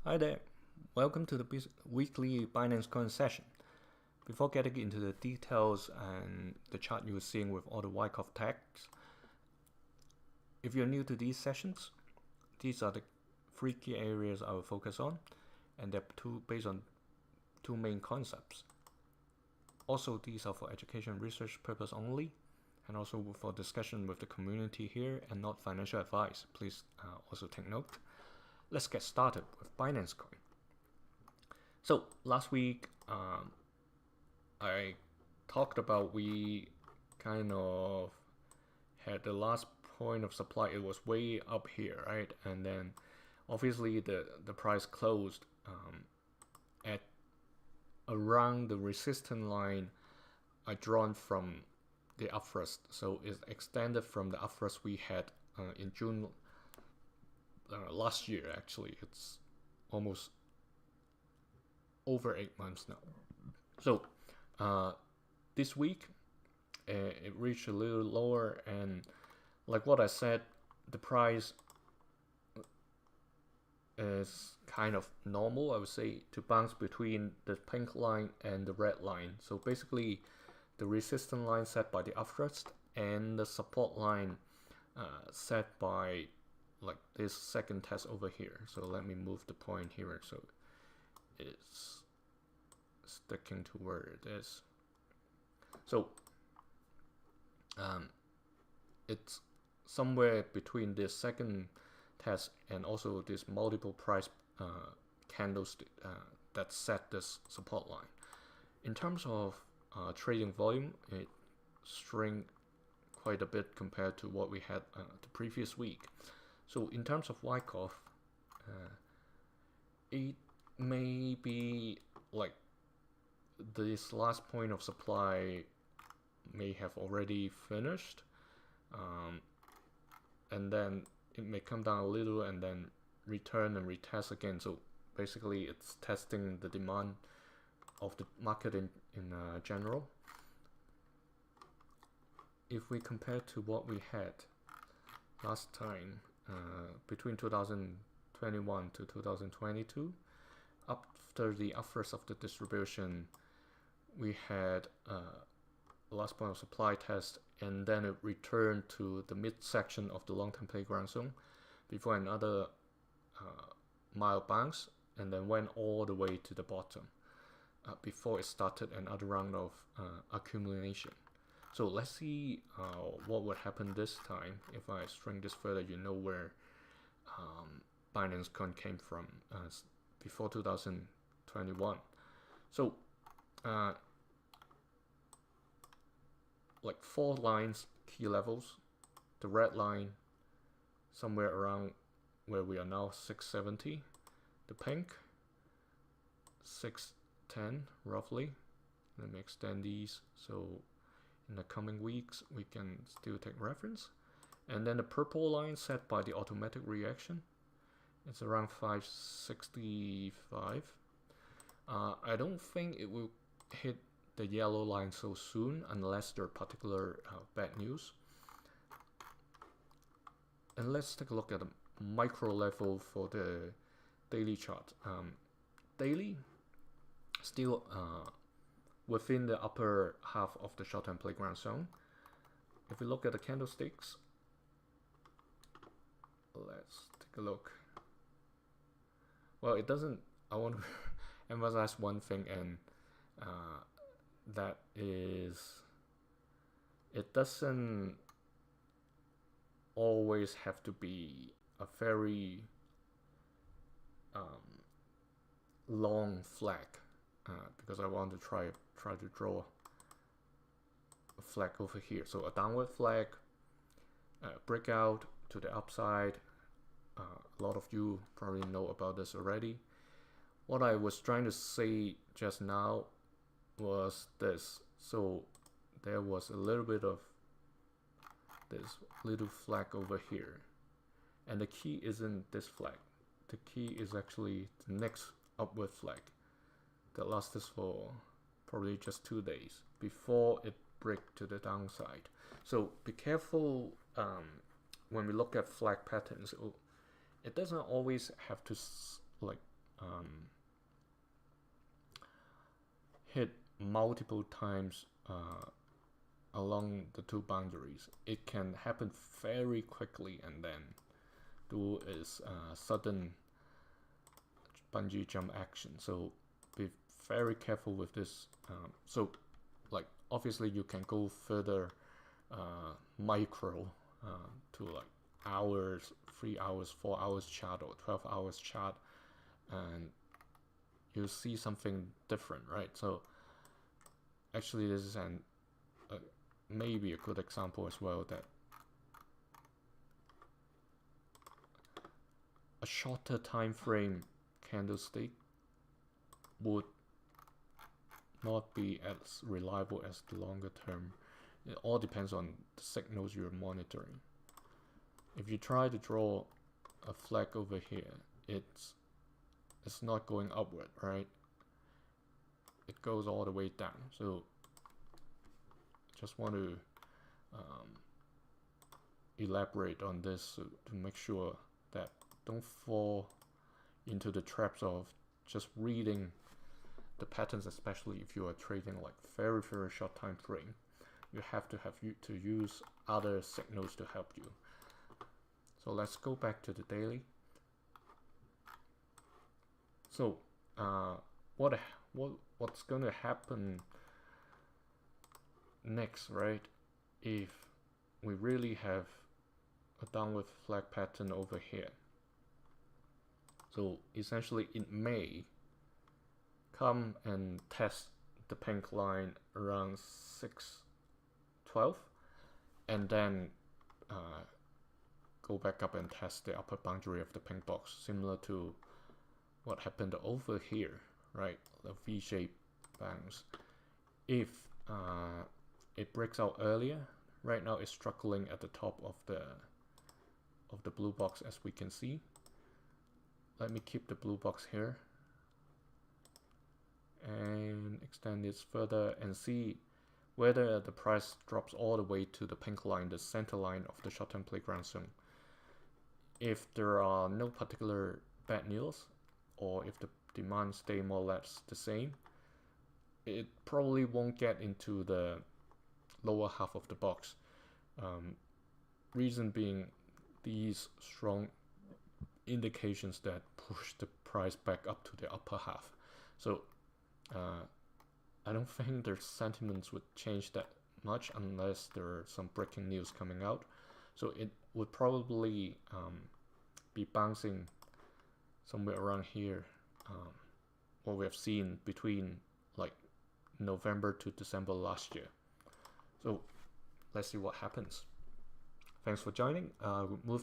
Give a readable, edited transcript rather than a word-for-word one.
Hi there, welcome to the weekly Binance coin session. Before getting into the details and the chart you're seeing with all the Wyckoff tags, if you're new to these sessions, these are the three key areas I will focus on, and they're based on two main concepts. Also, these are for education research purpose only, and also for discussion with the community here and not financial advice. Please also take note. Let's get started with Binance Coin. So last week, I talked about we kind of had the last point of supply. It was way up here, right? And then obviously the price closed at around the resistance line I drawn from the upthrust. So it's extended from the upthrust we had in June last year. Actually, it's almost over 8 months now. So this week it reached a little lower, and like what I said, the price is kind of normal, I would say, to bounce between the pink line and the red line. So basically the resistance line set by the upthrust and the support line set by like this second test over here. So let me move the point here so it's sticking to where it is. So it's somewhere between this second test and also this multiple price candlestick that set this support line. In terms of trading volume, it shrank quite a bit compared to what we had the previous week. So in terms of Wyckoff, it may be like this last point of supply may have already finished, and then it may come down a little and then return and retest again. So basically it's testing the demand of the market in general. If we compare to what we had last time, between 2021 to 2022, after the upthrust of the distribution, we had last point of supply test, and then it returned to the midsection of the long-term playground zone before another mild bounce, and then went all the way to the bottom before it started another round of accumulation. So let's see what would happen this time. If I string this further, you know where Binance Coin came from before 2021. So like 4 lines, key levels. The red line somewhere around where we are now, 670. The pink, 610 roughly. Let me extend these so in the coming weeks we can still take reference. And then the purple line set by the automatic reaction, it's around 565. I don't think it will hit the yellow line so soon unless there are particular bad news. And let's take a look at the micro level for the daily chart. Daily still within the upper half of the short-term playground zone. If we look at the candlesticks, let's take a look. Well, it doesn't, I want to emphasize one thing, and that is, it doesn't always have to be a very long flag, because I want to try to draw a flag over here. So a downward flag, breakout to the upside. A lot of you probably know about this already. What I was trying to say just now was this. So there was a little bit of this little flag over here, and the key isn't this flag. The key is actually the next upward flag that lasted for probably just 2 days before it break to the downside. So be careful when we look at flag patterns. It doesn't always have to like hit multiple times along the two boundaries. It can happen very quickly and then do is sudden bungee jump action. So be very careful with this. So like obviously you can go further micro to like hours, 3 hours, 4 hours chart or 12 hours chart, and you see something different, right? So actually this is maybe a good example as well, that a shorter time frame candlestick would not be as reliable as the longer term. It all depends on the signals you're monitoring. If you try to draw a flag over here, it's not going upward, right? It goes all the way down. So just want to elaborate on this to make sure that don't fall into the traps of just reading the patterns, especially if you are trading like very short time frame. You have to use other signals to help you. So let's go back to the daily. So what's going to happen next, right? If we really have a downward flag pattern over here. So essentially it may come and test the pink line around 612 and then go back up and test the upper boundary of the pink box, similar to what happened over here, right? The V-shaped bounce. If it breaks out earlier, right now it's struggling at the top of the blue box, as we can see. Let me keep the blue box here and extend this further and see whether the price drops all the way to the pink line, the center line of the short-term playground zone. If there are no particular bad news, or if the demand stay more or less the same, it probably won't get into the lower half of the box. Reason being these strong indications that push the price back up to the upper half. So I don't think their sentiments would change that much unless there are some breaking news coming out. So it would probably be bouncing somewhere around here, what we have seen between like November to December last year. So let's see what happens. Thanks for joining. We'll move